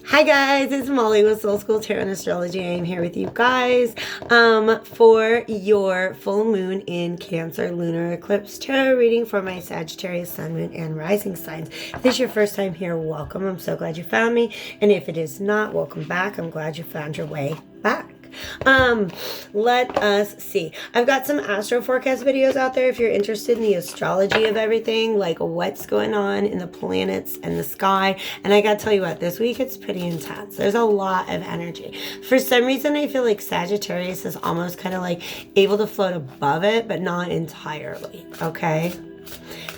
Hi guys, it's Molly with Soul School Tarot and Astrology. I am here with you guys for your full moon in Cancer lunar eclipse tarot reading for my Sagittarius, Sun, Moon, and Rising signs. If this is your first time here, welcome. I'm so glad you found me. And if it is not, welcome back. I'm glad you found your way back. Let us see. I've got some astro forecast videos out there if you're interested in the astrology of everything, like what's going on in the planets and the sky. And I gotta tell you what, this week it's pretty intense. There's a lot of energy. For some reason, I feel like Sagittarius is almost kind of like able to float above it, but not entirely, okay?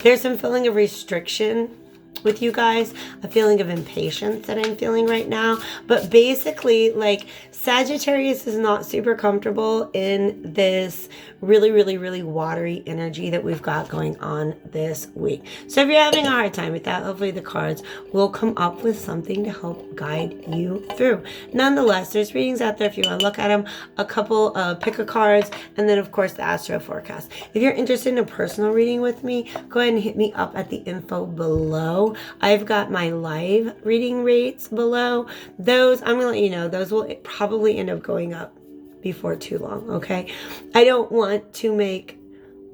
There's some feeling of restriction with you guys, a feeling of impatience that I'm feeling right now. But basically, like, Sagittarius is not super comfortable in this really watery energy that we've got going on this week. So if you're having a hard time with that, hopefully the cards will come up with something to help guide you through. Nonetheless, there's readings out there if you want to look at them, a couple pick a cards, and then of course the astro forecast. If you're interested in a personal reading with me, go ahead and hit me up at the info below. I've got my live reading rates below. Those, I'm going to let you know, those will probably end up going up before too long, okay? I don't want to make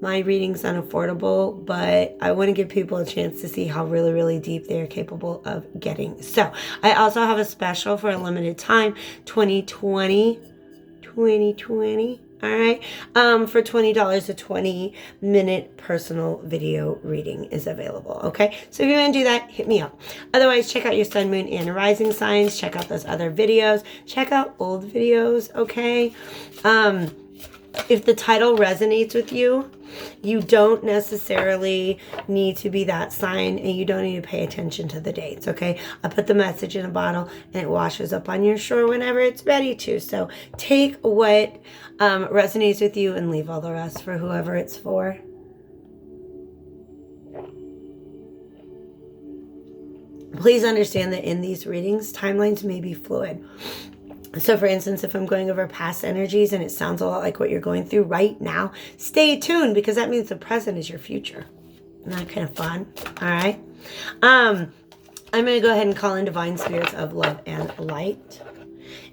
my readings unaffordable, but I want to give people a chance to see how really deep they are capable of getting. So I also have a special for a limited time, 2020, all right, for $20, a 20-minute personal video reading is available, okay? So if you want to do that, hit me up. Otherwise, check out your sun, moon, and rising signs. Check out those other videos. Check out old videos, okay? If the title resonates with you, you don't necessarily need to be that sign, and you don't need to pay attention to the dates, okay? I put the message in a bottle and it washes up on your shore whenever it's ready to. So take what resonates with you and leave all the rest for whoever it's for. Please understand that in these readings, timelines may be fluid. So for instance, if I'm going over past energies and it sounds a lot like what you're going through right now, stay tuned, because that means the present is your future. Isn't that kind of fun? All right. I'm going to go ahead and call in divine spirits of love and light,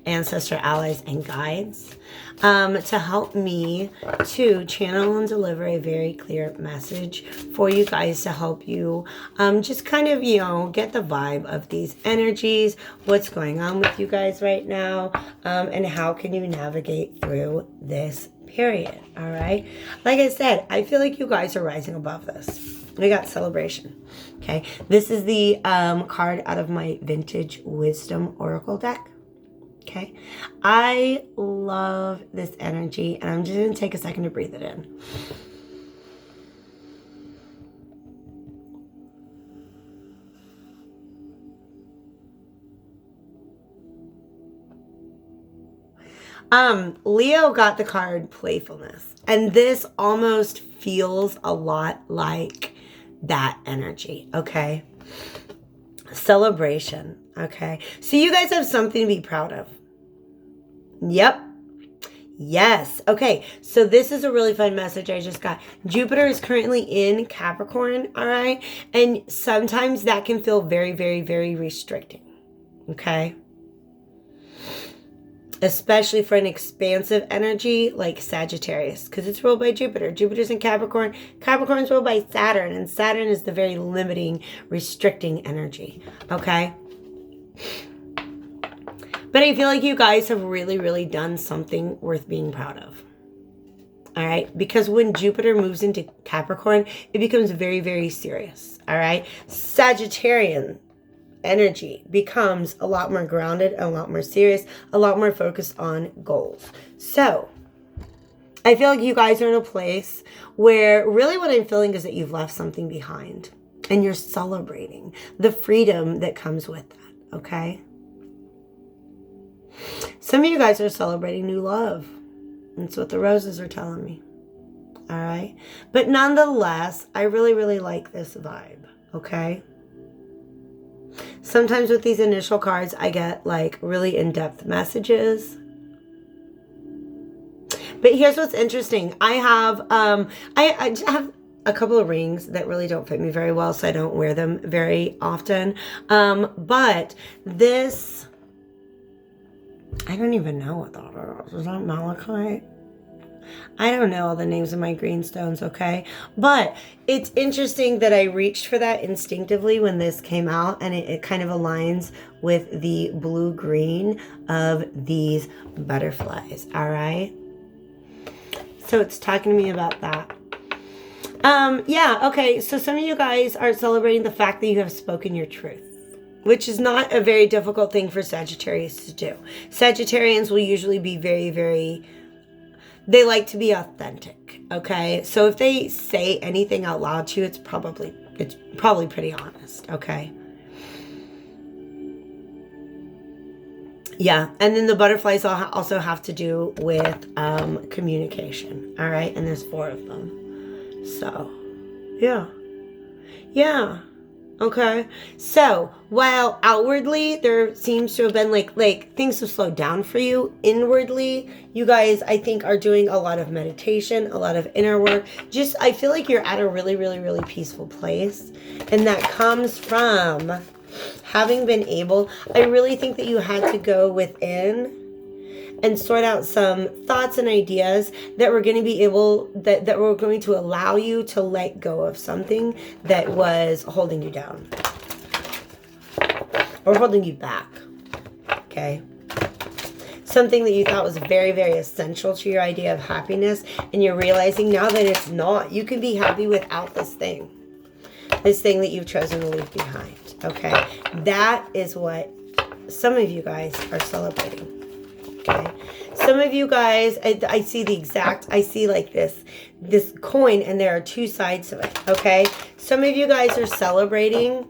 ancestor allies and guides, to help me to channel and deliver a very clear message for you guys, to help you just kind of, you know, get the vibe of these energies, what's going on with you guys right now, and how can you navigate through this period. All right. Like I said, I feel like you guys are rising above this. We got celebration. Okay. This is the card out of my Vintage Wisdom Oracle deck. Okay, I love this energy, and I'm just going to take a second to breathe it in. Leo got the card playfulness, and this almost feels a lot like that energy, okay? Celebration, okay? So you guys have something to be proud of. Yep. Yes. Okay. So this is a really fun message I just got. Jupiter is currently in Capricorn, all right? And sometimes that can feel very restricting, okay? Especially for an expansive energy like Sagittarius, because it's ruled by Jupiter. Jupiter's in Capricorn. Capricorn's ruled by Saturn, and Saturn is the very limiting, restricting energy, okay? But I feel like you guys have really done something worth being proud of. All right? Because when Jupiter moves into Capricorn, it becomes very serious. All right? Sagittarian energy becomes a lot more grounded, a lot more serious, a lot more focused on goals. So I feel like you guys are in a place where really what I'm feeling is that you've left something behind, and you're celebrating the freedom that comes with that, okay? Some of you guys are celebrating new love. That's what the roses are telling me. All right? But nonetheless, I really like this vibe, okay? Sometimes with these initial cards, I get like really in-depth messages. But here's what's interesting. I have I have a couple of rings that really don't fit me very well, so I don't wear them very often. But this I don't even know what that is. Is that malachite? I don't know all the names of my green stones, okay? But it's interesting that I reached for that instinctively when this came out, and it kind of aligns with the blue-green of these butterflies, all right? So it's talking to me about that. Yeah, okay, so some of you guys are celebrating the fact that you have spoken your truth, which is not a very difficult thing for Sagittarius to do. Sagittarians will usually be very, they like to be authentic, okay? So if they say anything out loud to you, it's probably pretty honest, okay? Yeah, and then the butterflies also have to do with communication, all right? And there's 4 of them. So, yeah. Okay. So, while outwardly there seems to have been like things have slowed down for you, inwardly, you guys, I think, are doing a lot of meditation, a lot of inner work. Just, I feel like you're at a really peaceful place. And that comes from having been able, I really think that you had to go within and sort out some thoughts and ideas that were going to be able, that were going to allow you to let go of something that was holding you down or holding you back, okay? Something that you thought was very essential to your idea of happiness, and you're realizing now that it's not. You can be happy without this thing that you've chosen to leave behind, okay? That is what some of you guys are celebrating. Okay, some of you guys, I see like this coin, and there are 2 sides to it, okay? Some of you guys are celebrating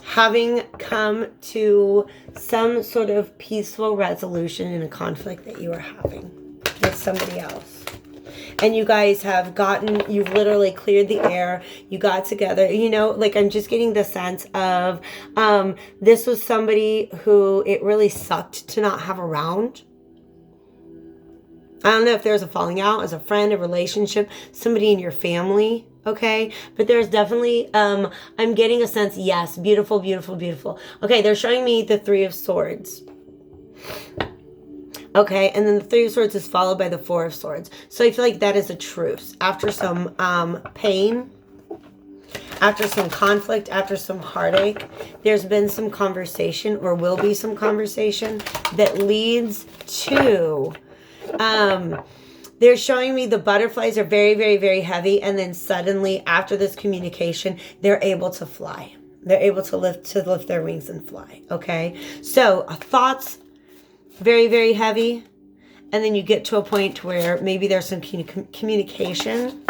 having come to some sort of peaceful resolution in a conflict that you are having with somebody else. And you guys have you've literally cleared the air. You got together, you know, like I'm just getting the sense of this was somebody who it really sucked to not have around. I don't know if there's a falling out as a friend, a relationship, somebody in your family, okay? But there's definitely, I'm getting a sense, yes, beautiful. Okay, they're showing me the 3 of Swords. Okay, and then the 3 of Swords is followed by the 4 of Swords. So I feel like that is a truce. After some pain, after some conflict, after some heartache, there's been some conversation, or will be some conversation, that leads to, they're showing me the butterflies are very heavy, and then suddenly after this communication, they're able to fly. They're able to lift their wings and fly, okay? So thoughts, very heavy, and then you get to a point where maybe there's some communication.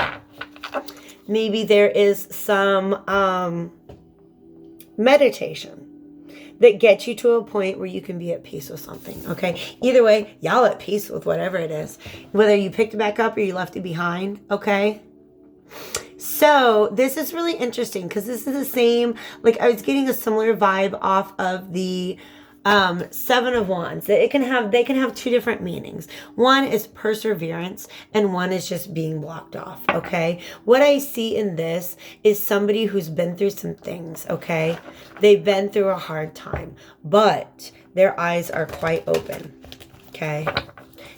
Maybe there is some meditation that gets you to a point where you can be at peace with something, okay? Either way, y'all at peace with whatever it is. Whether you picked it back up or you left it behind, okay? So this is really interesting because this is the same, like I was getting a similar vibe off of the 7 of Wands. They can have 2 different meanings. One is perseverance, and one is just being blocked off, okay? What I see in this is somebody who's been through some things, okay? They've been through a hard time, but their eyes are quite open, okay?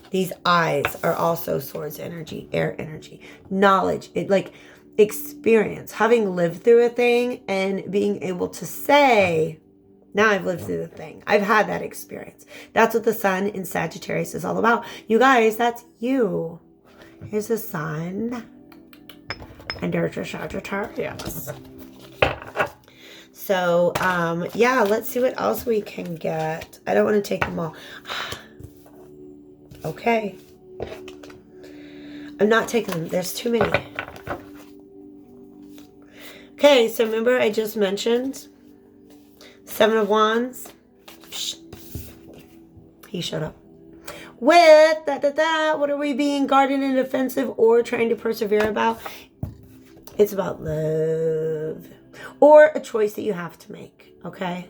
These eyes are also Swords energy, air energy, knowledge, experience, having lived through a thing and being able to say, now I've lived through the thing. I've had that experience. That's what the sun in Sagittarius is all about. You guys, that's you. Here's the sun. And there's your Sagittarius. So, yeah, let's see what else we can get. I don't want to take them all. Okay. I'm not taking them. There's too many. Okay, so remember I just mentioned 7 of Wands. Shh. He shut up. With what are we being guarded and defensive or trying to persevere about? It's about love. Or a choice that you have to make, okay?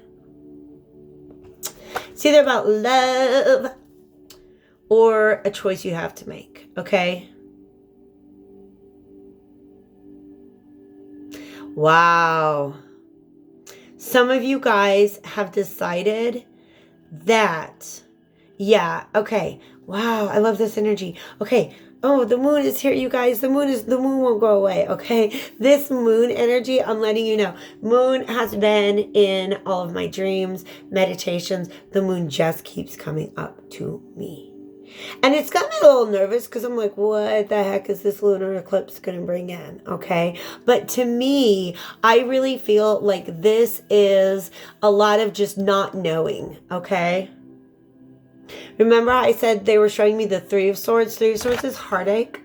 It's either about love or a choice you have to make, okay? Wow. Some of you guys have decided that Yeah. Okay. Wow. I love this energy. Okay. Oh, the moon is here, you guys. The moon won't go away. Okay. This moon energy, I'm letting you know. Moon has been in all of my dreams, meditations. The moon just keeps coming up to me. And it's got me a little nervous because I'm like, what the heck is this lunar eclipse going to bring in? Okay. But to me, I really feel like this is a lot of just not knowing. Okay. Remember I said they were showing me the Three of Swords? Three of Swords is heartache.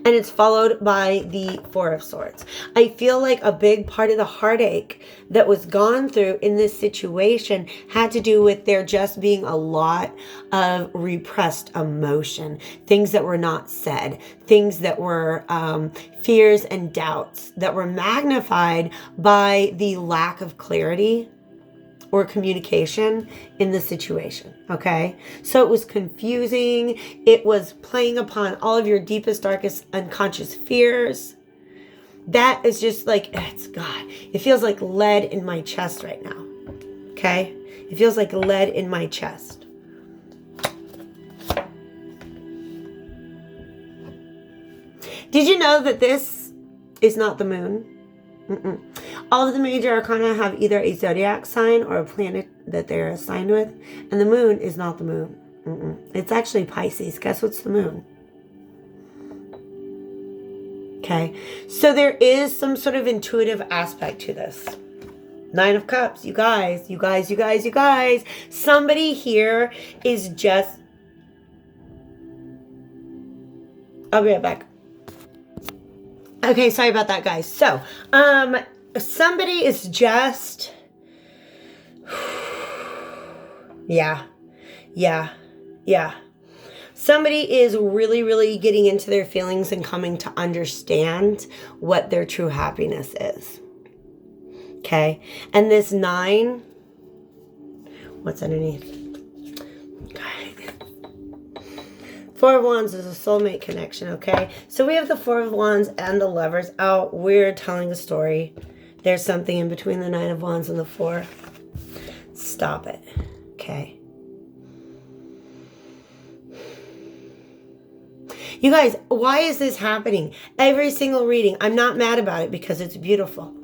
And it's followed by the Four of Swords. I feel like a big part of the heartache that was gone through in this situation had to do with there just being a lot of repressed emotion, things that were not said, things that were fears and doubts that were magnified by the lack of clarity or communication in the situation, okay? So it was confusing. It was playing upon all of your deepest, darkest, unconscious fears. That is just like, it's God. It feels like lead in my chest right now, okay? It feels like lead in my chest. Did you know that this is not the moon? All of the major arcana have either a zodiac sign or a planet that they're assigned with, and the moon is not the moon. It's actually Pisces. Guess what's the moon? Okay, so there is some sort of intuitive aspect to this. Nine of Cups, you guys. Somebody here is just... I'll be right back. Okay, sorry about that, guys. So, somebody is just... Yeah. Somebody is really, really getting into their feelings and coming to understand what their true happiness is. Okay? And this 9... What's underneath? Four of Wands is a soulmate connection, okay? So we have the Four of Wands and the Lovers out. We're telling a story. There's something in between the Nine of Wands and the Four. Stop it, okay? You guys, why is this happening? Every single reading, I'm not mad about it because it's beautiful.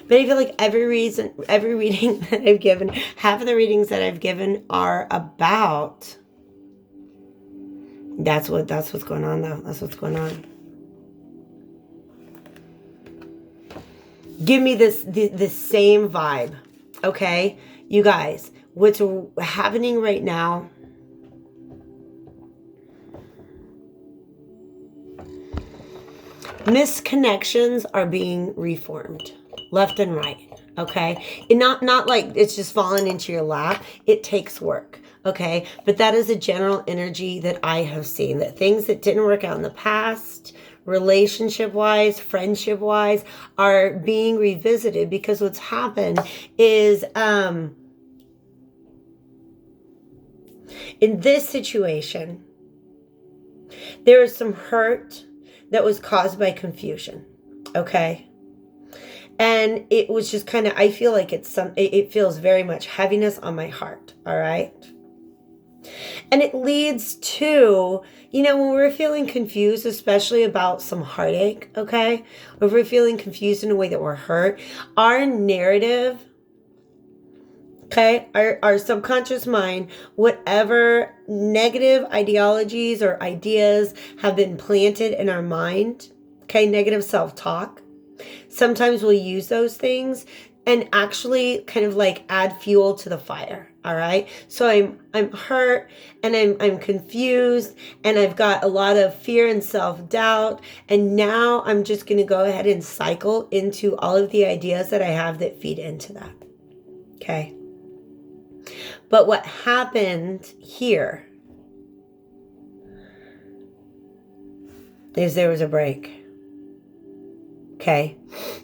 But I feel like every reading that I've given, half of the readings that I've given are about... That's what's going on, though. That's what's going on. Give me this same vibe, okay? You guys, what's happening right now? Misconnections are being reformed, left and right, okay? And not like it's just falling into your lap. It takes work. Okay, but that is a general energy that I have seen, that things that didn't work out in the past, relationship-wise, friendship-wise, are being revisited because what's happened is in this situation, there is some hurt that was caused by confusion, okay? And it was just kind of, I feel like it feels very much heaviness on my heart, all right? And it leads to, you know, when we're feeling confused, especially about some heartache, okay? Or if we're feeling confused in a way that we're hurt, our narrative, okay, our subconscious mind, whatever negative ideologies or ideas have been planted in our mind, okay, negative self-talk, sometimes we'll use those things and actually kind of like add fuel to the fire. All right. So I'm hurt and I'm confused and I've got a lot of fear and self-doubt. And now I'm just going to go ahead and cycle into all of the ideas that I have that feed into that. Okay. But what happened here is there was a break. Okay.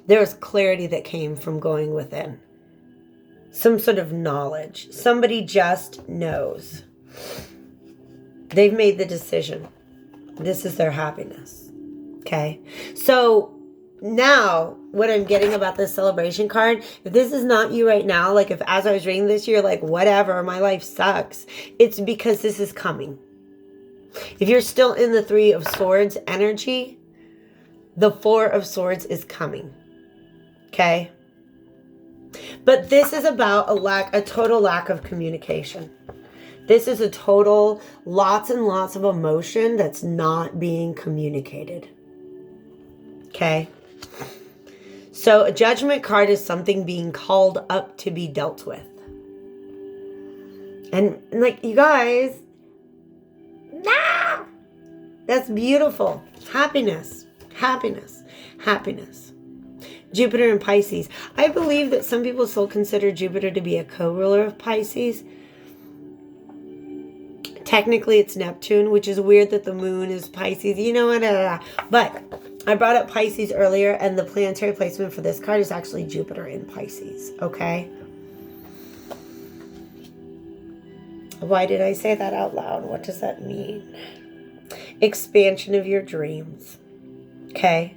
There was clarity that came from going within. Some sort of knowledge. Somebody just knows. They've made the decision. This is their happiness. Okay. So now, what I'm getting about this celebration card, if this is not you right now, like if as I was reading this, you're like, whatever, my life sucks. It's because this is coming. If you're still in the Three of Swords energy, the Four of Swords is coming. Okay? But this is about a total lack of communication. This is a total, lots and lots of emotion that's not being communicated. Okay? So a Judgment card is something being called up to be dealt with. And like, you guys, nah! That's beautiful. Happiness, happiness, happiness. Jupiter and Pisces. I believe that some people still consider Jupiter to be a co-ruler of Pisces. Technically, it's Neptune, which is weird that the moon is Pisces. You know what? But I brought up Pisces earlier, and the planetary placement for this card is actually Jupiter in Pisces. Okay? Why did I say that out loud? What does that mean? Expansion of your dreams. Okay?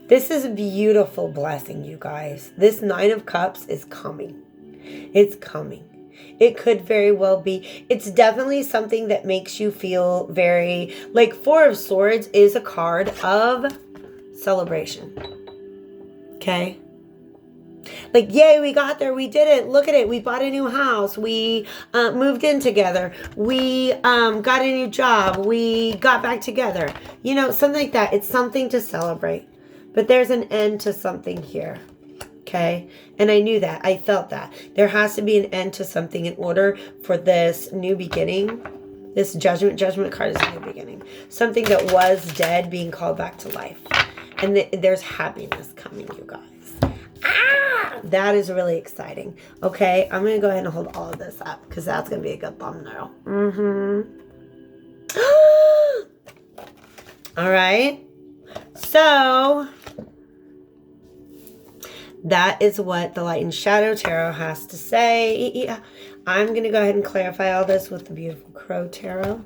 This is a beautiful blessing, you guys. This Nine of Cups is coming. It's coming. It could very well be. It's definitely something that makes you feel very, like Four of Swords is a card of celebration. Okay? Like, yay, we got there. We did it. Look at it. We bought a new house. We moved in together. We got a new job. We got back together. You know, something like that. It's something to celebrate. But there's an end to something here. Okay? And I knew that. I felt that. There has to be an end to something in order for this new beginning. This judgment card is a new beginning. Something that was dead being called back to life. And there's happiness coming, you guys. Ah! That is really exciting. Okay? I'm going to go ahead and hold all of this up because that's going to be a good thumbnail. All right? So that is what the Light and Shadow Tarot has to say. I'm going to go ahead and clarify all this with the beautiful Crow Tarot.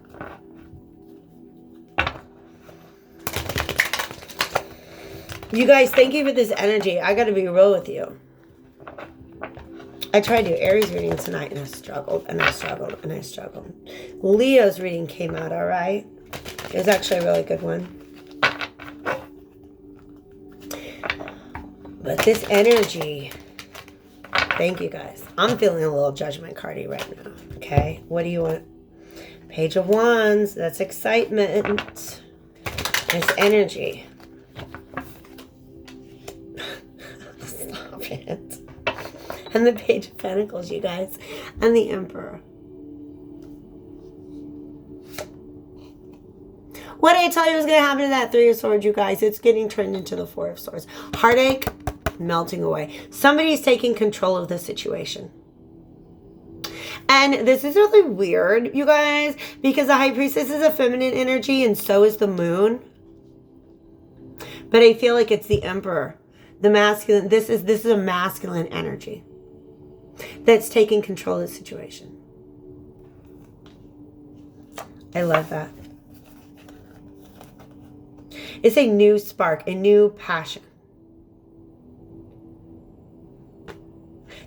You guys, thank you for this energy. I got to be real with you. I tried to do Aries reading tonight and I struggled and I struggled and I struggled. Leo's reading came out all right. It was actually a really good one. But this energy, thank you guys. I'm feeling a little judgment cardy right now. Okay, what do you want? Page of Wands, that's excitement. This energy. Stop it. And the Page of Pentacles, you guys. And the Emperor. What did I tell you was going to happen to that Three of Swords, you guys? It's getting turned into the Four of Swords. Heartache, melting away. Somebody's taking control of the situation. And this is really weird, you guys, because the High Priestess is a feminine energy and so is the Moon. But I feel like it's the Emperor, the masculine. This is a masculine energy that's taking control of the situation. I love that. It's a new spark, a new passion.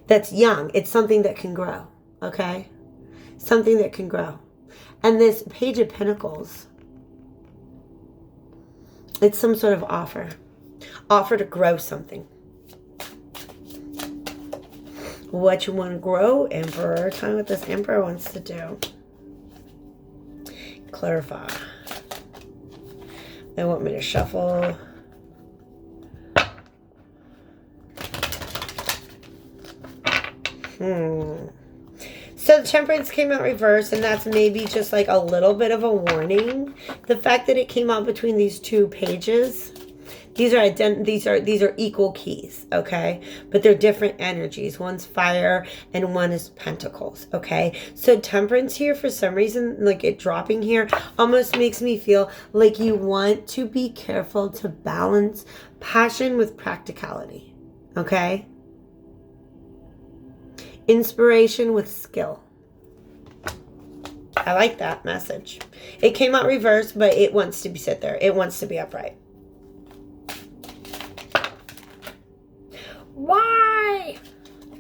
That's young. It's something that can grow, okay? Something that can grow. And this Page of Pentacles, it's some sort of offer. Offer to grow something. What you want to grow, Emperor? Tell me what this Emperor wants to do. Clarify. They want me to shuffle. So the Temperance came out reversed, and that's maybe just like a little bit of a warning. The fact that it came out between these two pages, these are equal keys, okay? But they're different energies. One's fire and one is pentacles, okay? So Temperance here, for some reason, like it dropping here, almost makes me feel like you want to be careful to balance passion with practicality, okay? Inspiration with skill. I like that message. It came out reversed, but it wants to be sit there. It wants to be upright.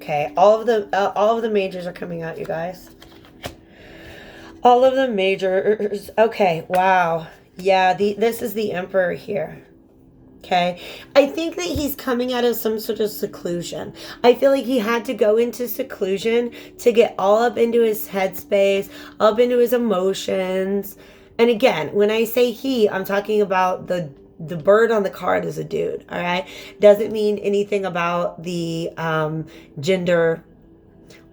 Okay, all of the majors are coming out, you guys. All of the majors. Okay, wow. Yeah, this is the Emperor here. Okay, I think that he's coming out of some sort of seclusion. I feel like he had to go into seclusion to get all up into his headspace, up into his emotions. And again, when I say he, I'm talking about the bird on the card is a dude. All right, doesn't mean anything about the gender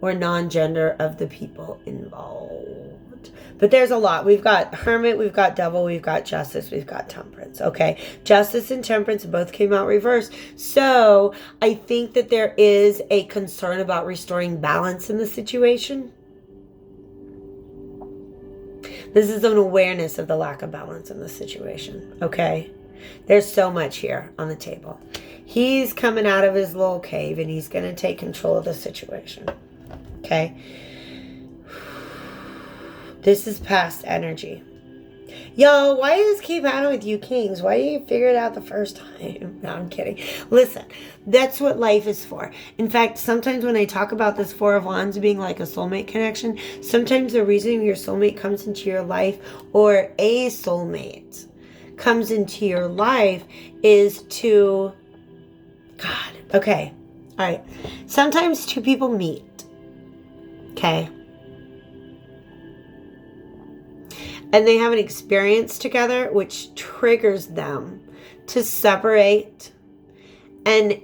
or non-gender of the people involved. But there's a lot. We've got Hermit, we've got Devil, we've got Justice, we've got Temperance. Okay, Justice and Temperance both came out reversed. So I think that there is a concern about restoring balance in the situation. This is an awareness of the lack of balance in the situation. Okay, there's so much here on the table. He's coming out of his little cave and he's going to take control of the situation. Okay. This is past energy. Yo, why does this keep happening with you kings? Why didn't you figure it out the first time? No, I'm kidding. Listen, that's what life is for. In fact, sometimes when I talk about this Four of Wands being like a soulmate connection, sometimes the reason your soulmate comes into your life or a soulmate comes into your life is to... God, okay. All right. Sometimes two people meet. Okay. And they have an experience together which triggers them to separate and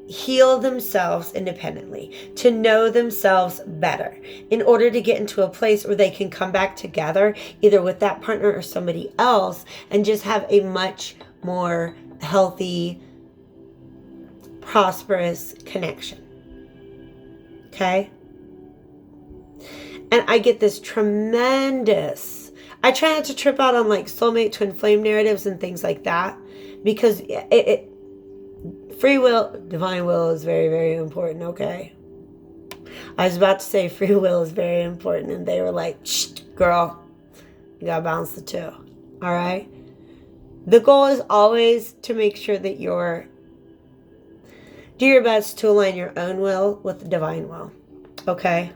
heal themselves independently, to know themselves better in order to get into a place where they can come back together either with that partner or somebody else and just have a much more healthy, prosperous connection. Okay? And I get this tremendous... I try not to trip out on like soulmate, twin flame narratives and things like that because free will, divine will is very, very important, okay? I was about to say free will is very important and they were like, shh, girl, you gotta balance the two, all right? The goal is always to make sure that do your best to align your own will with the divine will, okay?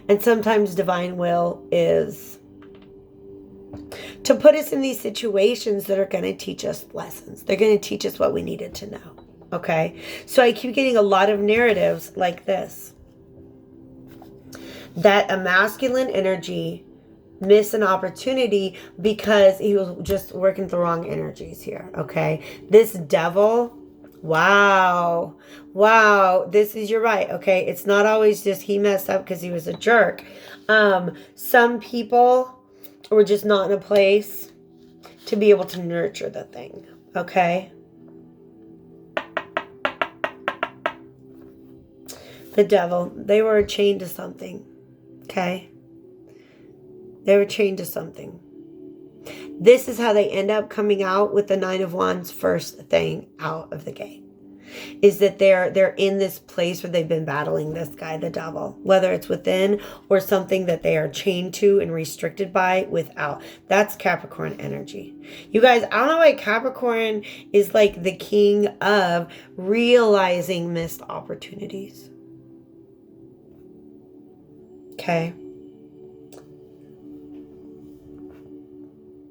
And sometimes divine will is to put us in these situations that are going to teach us lessons. They're going to teach us what we needed to know. Okay? So I keep getting a lot of narratives like this. That a masculine energy missed an opportunity because he was just working the wrong energies here. Okay? This devil... Wow. You're right. Okay. It's not always just he messed up because he was a jerk. Some people were just not in a place to be able to nurture the thing. Okay. The devil, they were chained to something. Okay. They were chained to something. This is how they end up coming out with the Nine of Wands first thing out of the gate. Is that they're in this place where they've been battling this guy, the devil. Whether it's within or something that they are chained to and restricted by without. That's Capricorn energy. You guys, I don't know why Capricorn is like the king of realizing missed opportunities. Okay.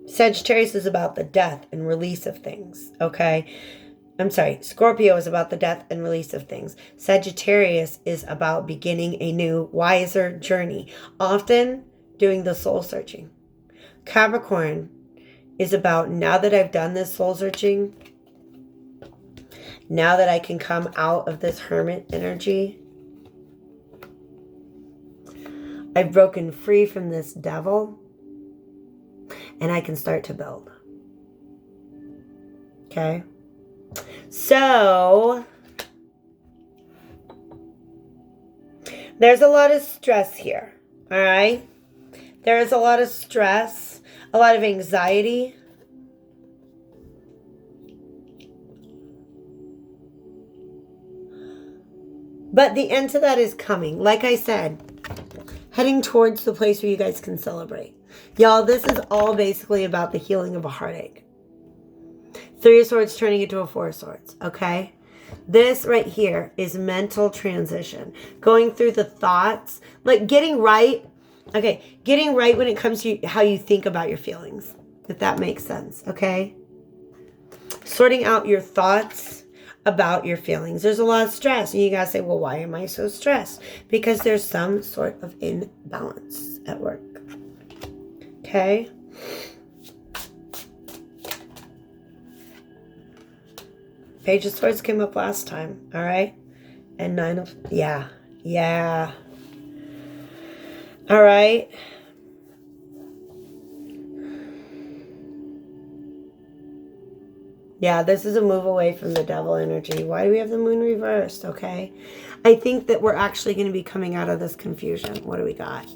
Sagittarius is about the death and release of things, okay? I'm sorry, Scorpio is about the death and release of things. Sagittarius is about beginning a new, wiser journey, often doing the soul searching. Capricorn is about, now that I've done this soul searching, now that I can come out of this hermit energy, I've broken free from this devil, and I can start to build. Okay? So, there's a lot of stress here. All right? There is a lot of stress, a lot of anxiety. But the end to that is coming. Like I said, heading towards the place where you guys can celebrate. Y'all, this is all basically about the healing of a heartache. Three of Swords turning into a Four of Swords, okay? This right here is mental transition. Going through the thoughts, like getting right. Okay, getting right when it comes to how you think about your feelings, if that makes sense, okay? Sorting out your thoughts about your feelings. There's a lot of stress, and you gotta say, well, why am I so stressed? Because there's some sort of imbalance at work, okay? Page of Swords came up last time, all right? And Nine of, yeah. All right. Yeah, this is a move away from the devil energy. Why do we have the moon reversed? Okay. I think that we're actually going to be coming out of this confusion. What do we got?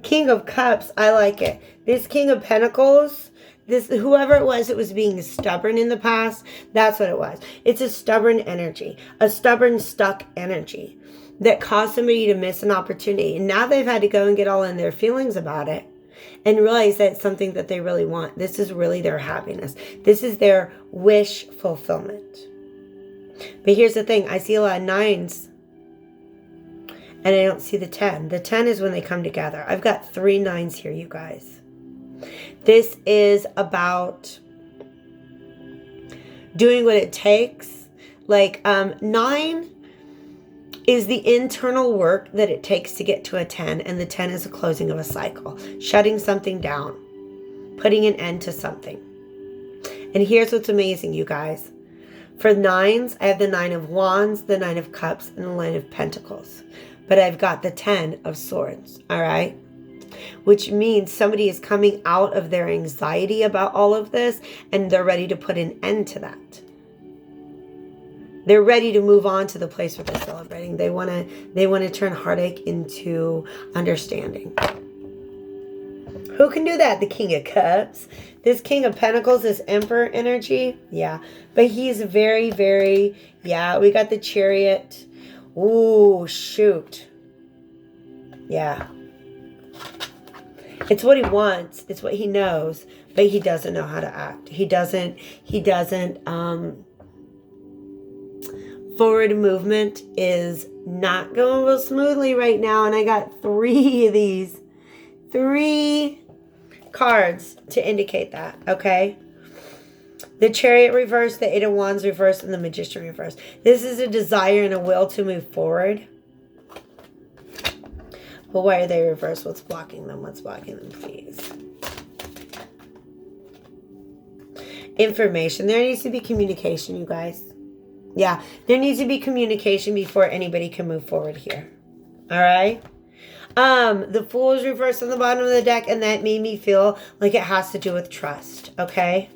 King of Cups. I like it. This King of Pentacles, this whoever it was being stubborn in the past. That's what it was. It's a stubborn energy. A stubborn, stuck energy that caused somebody to miss an opportunity. And now they've had to go and get all in their feelings about it and realize that it's something that they really want. This is really their happiness. This is their wish fulfillment. But here's the thing. I see a lot of 9s and I don't see the 10. The 10 is when they come together. I've got 3 9s here, you guys. This is about doing what it takes. Like 9 is the internal work that it takes to get to a 10, and the 10 is a closing of a cycle, shutting something down, putting an end to something. And here's what's amazing, you guys. For 9s, I have the 9 of Wands, the 9 of Cups, and the 9 of Pentacles. But I've got the 10 of Swords, all right? Which means somebody is coming out of their anxiety about all of this, and they're ready to put an end to that. They're ready to move on to the place where they're celebrating. They want to turn heartache into understanding. Who can do that? The King of Cups. This King of Pentacles is Emperor energy. Yeah. But he's very, very, yeah. We got the Chariot. Ooh, shoot. Yeah. It's what he wants. It's what he knows. But he doesn't know how to act. He doesn't, forward movement is not going real smoothly right now. And I got 3 of these. 3 cards to indicate that, okay? The Chariot reversed, the 8 of Wands reversed, and the Magician reversed. This is a desire and a will to move forward. But why are they reversed? What's blocking them? What's blocking them, please? Information. There needs to be communication, you guys. Yeah, there needs to be communication before anybody can move forward here. All right? The Fool is reversed on the bottom of the deck, and that made me feel like it has to do with trust, okay?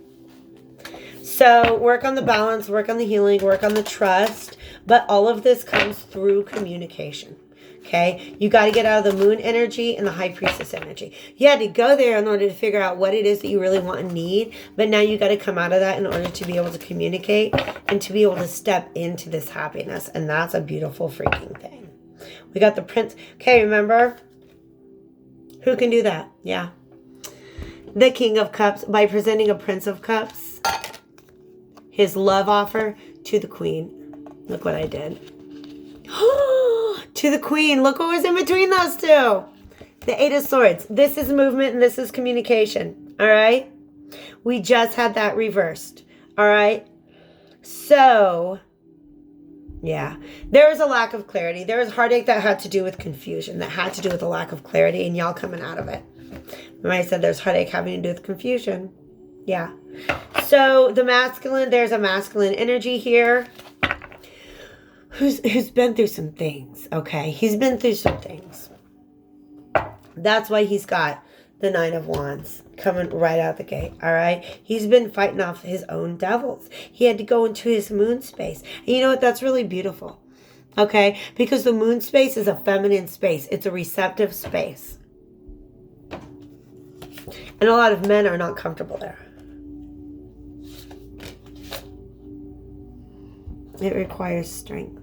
So work on the balance, work on the healing, work on the trust, but all of this comes through communication, okay? You got to get out of the Moon energy and the High Priestess energy. You had to go there in order to figure out what it is that you really want and need, but now you got to come out of that in order to be able to communicate and to be able to step into this happiness, and that's a beautiful freaking thing. We got the Prince. Okay, remember? Who can do that? Yeah. The King of Cups, by presenting a Prince of Cups, his love offer to the Queen. Look what I did. To the Queen. Look what was in between those two. The 8 of Swords. This is movement and this is communication. All right? We just had that reversed. All right? So, yeah, there was a lack of clarity. There was heartache that had to do with confusion, that had to do with a lack of clarity, and y'all coming out of it. Remember I said there's heartache having to do with confusion. Yeah. So the masculine, there's a masculine energy here who's been through some things, okay? He's been through some things. That's why he's got the 9 of Wands coming right out the gate, all right? He's been fighting off his own devils. He had to go into his moon space. And you know what? That's really beautiful, okay? Because the moon space is a feminine space. It's a receptive space. And a lot of men are not comfortable there. It requires strength.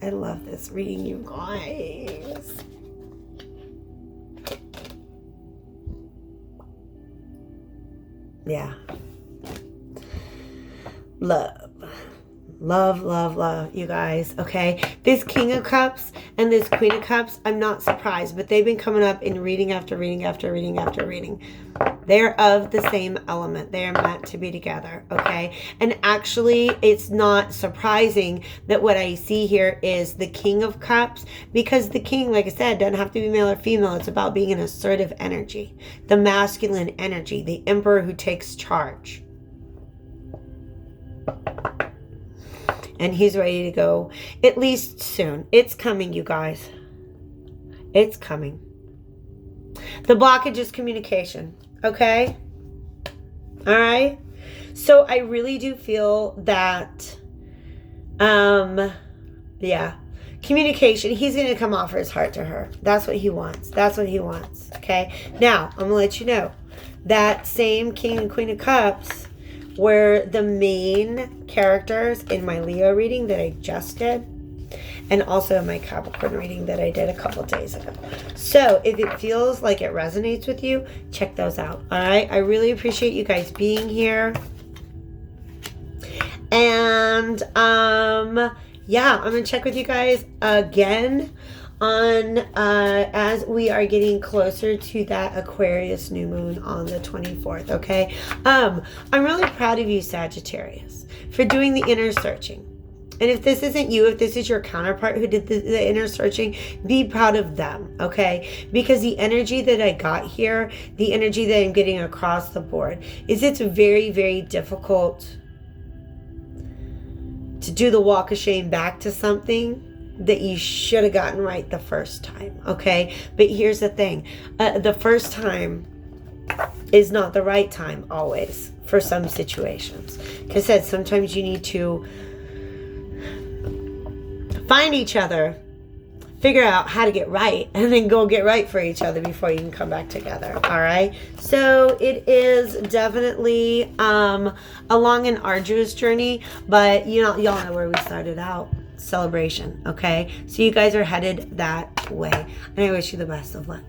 I love this reading, you guys. Yeah. Love. Love, love, love, you guys, okay? This King of Cups and this Queen of Cups, I'm not surprised, but they've been coming up in reading after reading after reading after reading. They're of the same element. They are meant to be together, okay? And actually, it's not surprising that what I see here is the King of Cups, because the King, like I said, doesn't have to be male or female. It's about being an assertive energy, the masculine energy, the emperor who takes charge. And he's ready to go, at least soon. It's coming, you guys. It's coming. The blockage is communication, okay? All right? So I really do feel that, yeah, communication. He's going to come offer his heart to her. That's what he wants. That's what he wants, okay? Now, I'm going to let you know that same King and Queen of Cups were the main characters in my Leo reading that I just did, and also in my Capricorn reading that I did a couple days ago. So if it feels like it resonates with you, check those out. All right, I really appreciate you guys being here. And yeah, I'm gonna check with you guys again on as we are getting closer to that Aquarius new moon on the 24th, okay? I'm really proud of you, Sagittarius, for doing the inner searching. And if this isn't you, if this is your counterpart who did the inner searching, be proud of them, okay? Because the energy that I got here, the energy that I'm getting across the board, is it's very, very difficult to do the walk of shame back to something that you should have gotten right the first time, okay? But here's the thing. The first time is not the right time always for some situations. Like I said, sometimes you need to find each other, figure out how to get right, and then go get right for each other before you can come back together, all right? So it is definitely a long and arduous journey, but y'all know where we started out. Celebration, okay? So you guys are headed that way, and I wish you the best of luck.